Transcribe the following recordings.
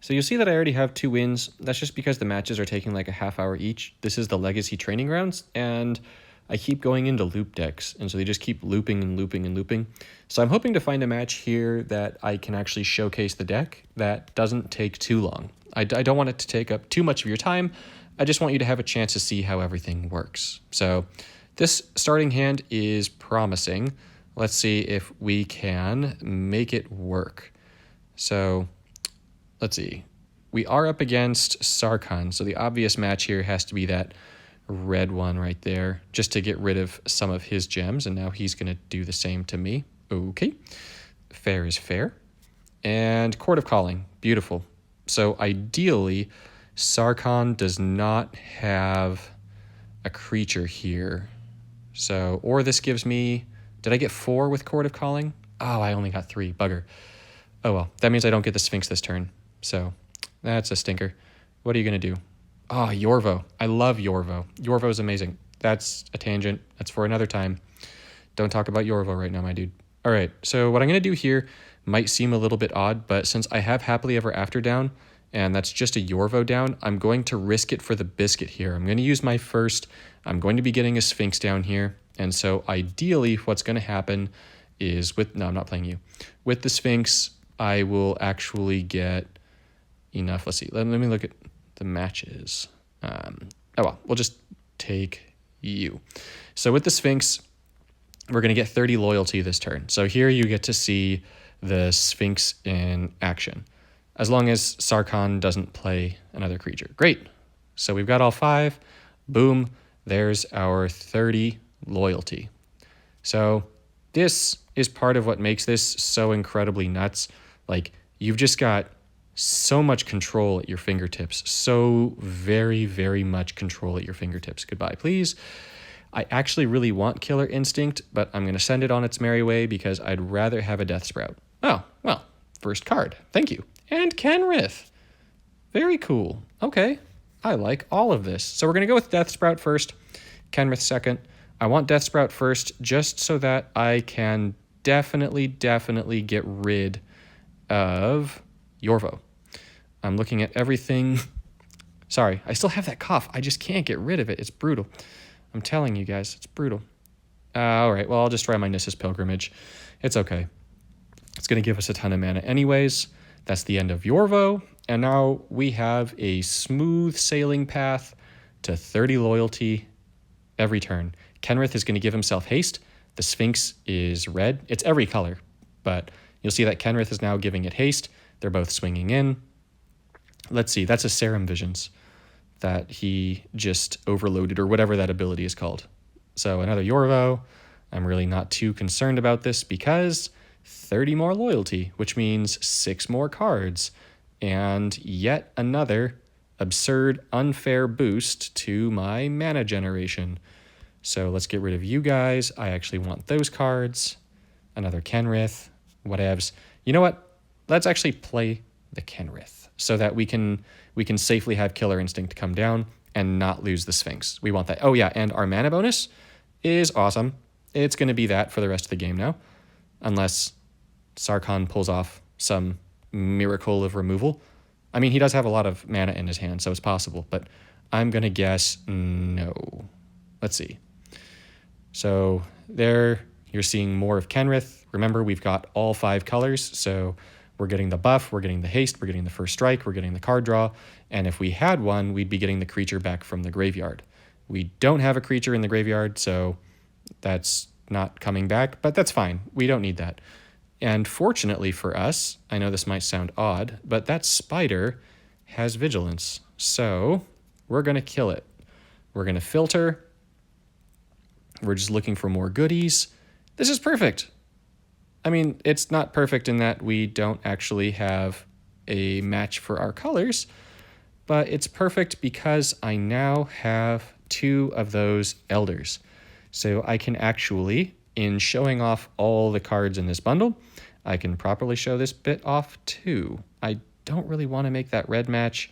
So you'll see that I already have 2 wins. That's just because the matches are taking like a half hour each. This is the Legacy Training Grounds, and I keep going into loop decks, and so they just keep looping and looping and looping. So I'm hoping to find a match here that I can actually showcase the deck that doesn't take too long. I don't want it to take up too much of your time. I just want you to have a chance to see how everything works. So this starting hand is promising. Let's see if we can make it work. So let's see. We are up against Sarkhan, so the obvious match here has to be that red one right there, just to get rid of some of his gems, and now he's going to do the same to me. Okay. Fair is fair. And Court of Calling. Beautiful. So ideally, Sarkhan does not have a creature here. So, or this gives me... Did I get 4 with Court of Calling? Oh, I only got 3. Bugger. Oh well, that means I don't get the Sphinx this turn. So, that's a stinker. What are you going to do? Oh, Yorvo. I love Yorvo. Yorvo is amazing. That's a tangent. That's for another time. Don't talk about Yorvo right now, my dude. All right, so what I'm going to do here might seem a little bit odd, but since I have Happily Ever After down, and that's just a Yorvo down, I'm going to risk it for the biscuit here. I'm going to use my first. I'm going to be getting a Sphinx down here, and so ideally what's going to happen is with... No, I'm not playing you. With the Sphinx, I will actually get enough. Let's see. Let me look at the matches. Oh, well, we'll just take you. So with the Sphinx, we're going to get 30 loyalty this turn. So here you get to see the Sphinx in action, as long as Sarkhan doesn't play another creature. Great. So we've got all 5. Boom. There's our 30 loyalty. So this is part of what makes this so incredibly nuts. Like, you've just got so much control at your fingertips. So very, very much control at your fingertips. Goodbye, please. I actually really want Killer Instinct, but I'm going to send it on its merry way because I'd rather have a Death Sprout. Oh, well, first card. Thank you. And Kenrith. Very cool. Okay. I like all of this. So we're going to go with Death Sprout first, Kenrith second. I want Death Sprout first just so that I can definitely get rid of Yorvo. I'm looking at everything. Sorry, I still have that cough. I just can't get rid of it. It's brutal. I'm telling you guys, it's brutal. All right, well, I'll just try my Nissa's Pilgrimage. It's okay. It's going to give us a ton of mana anyways. That's the end of Yorvo. And now we have a smooth sailing path to 30 loyalty every turn. Kenrith is going to give himself haste. The Sphinx is red. It's every color, but you'll see that Kenrith is now giving it haste. They're both swinging in. Let's see, that's a Serum Visions that he just overloaded, or whatever that ability is called. So another Yorvo. I'm really not too concerned about this because 30 more loyalty, which means 6 more cards, and yet another absurd, unfair boost to my mana generation. So let's get rid of you guys. I actually want those cards. Another Kenrith, whatevs. You know what? Let's actually play the Kenrith so that we can safely have Killer Instinct come down and not lose the Sphinx. We want that. Oh yeah, and our mana bonus is awesome. It's going to be that for the rest of the game now, unless Sarkhan pulls off some miracle of removal. I mean, he does have a lot of mana in his hand, so it's possible, but I'm going to guess no. Let's see. So there you're seeing more of Kenrith. Remember, we've got all 5 colors, so we're getting the buff, we're getting the haste, we're getting the first strike, we're getting the card draw, and if we had one, we'd be getting the creature back from the graveyard. We don't have a creature in the graveyard, so that's not coming back, but that's fine. We don't need that. And fortunately for us, I know this might sound odd, but that spider has vigilance, so we're going to kill it. We're going to filter. We're just looking for more goodies. This is perfect. I mean, it's not perfect in that we don't actually have a match for our colors, but it's perfect because I now have 2 of those elders. So I can actually, in showing off all the cards in this bundle, I can properly show this bit off too. I don't really want to make that red match.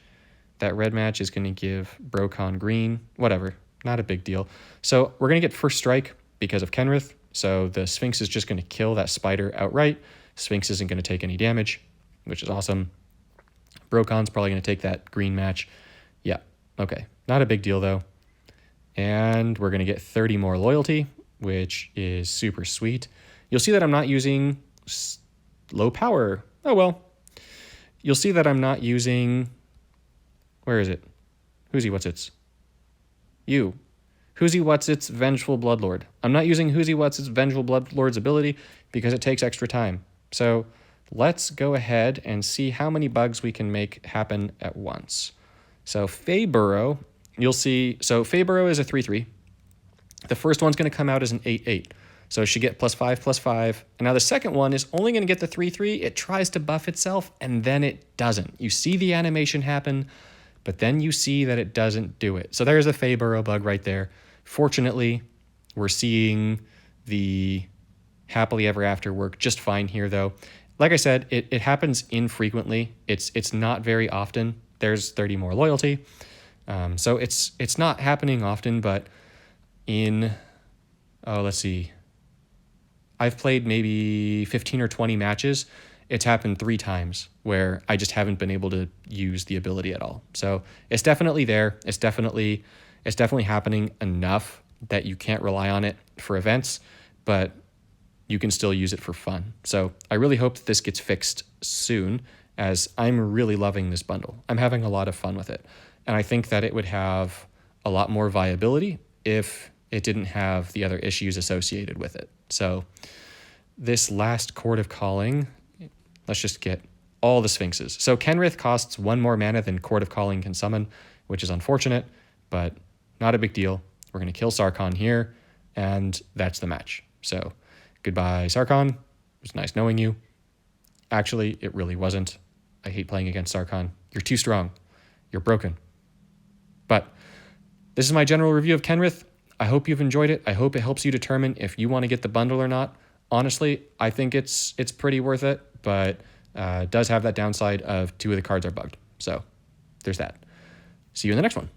That red match is going to give Brokon green. Whatever, not a big deal. So we're going to get first strike because of Kenrith. So the Sphinx is just going to kill that spider outright. Sphinx isn't going to take any damage, which is awesome. Brocon's probably going to take that green match. Yeah, okay. Not a big deal, though. And we're going to get 30 more loyalty, which is super sweet. You'll see that I'm not using low power. Oh, well. You'll see that I'm not using... Where is it? Who's he? What's it's? You. Who's he? What's it's? Vengeful Bloodlord. I'm not using Who's he? What's it's? Vengeful Bloodlord's ability because it takes extra time. So let's go ahead and see how many bugs we can make happen at once. So Fey Burrow, you'll see... So Fey Burrow is a 3/3. The first one's going to come out as an 8/8. So it should get +5/+5. And now the second one is only going to get the 3/3. It tries to buff itself, and then it doesn't. You see the animation happen, but then you see that it doesn't do it. So there's a Fey Burrow bug right there. Fortunately, we're seeing the Happily Ever After work just fine here, though. Like I said, it happens infrequently. It's not very often. There's 30 more loyalty. So it's not happening often, but let's see. I've played maybe 15 or 20 matches. It's happened 3 times where I just haven't been able to use the ability at all. So it's definitely there. It's definitely happening enough that you can't rely on it for events, but you can still use it for fun. So I really hope that this gets fixed soon, as I'm really loving this bundle. I'm having a lot of fun with it. And I think that it would have a lot more viability if it didn't have the other issues associated with it. So this last Chord of Calling, let's just get all the Sphinxes. So Kenrith costs 1 more mana than Chord of Calling can summon, which is unfortunate, but not a big deal. We're going to kill Sarkhan here, and that's the match. So goodbye, Sarkhan. It was nice knowing you. Actually, it really wasn't. I hate playing against Sarkhan. You're too strong. You're broken. But this is my general review of Kenrith. I hope you've enjoyed it. I hope it helps you determine if you want to get the bundle or not. Honestly, I think it's pretty worth it, but it does have that downside of 2 of the cards are bugged. So there's that. See you in the next one.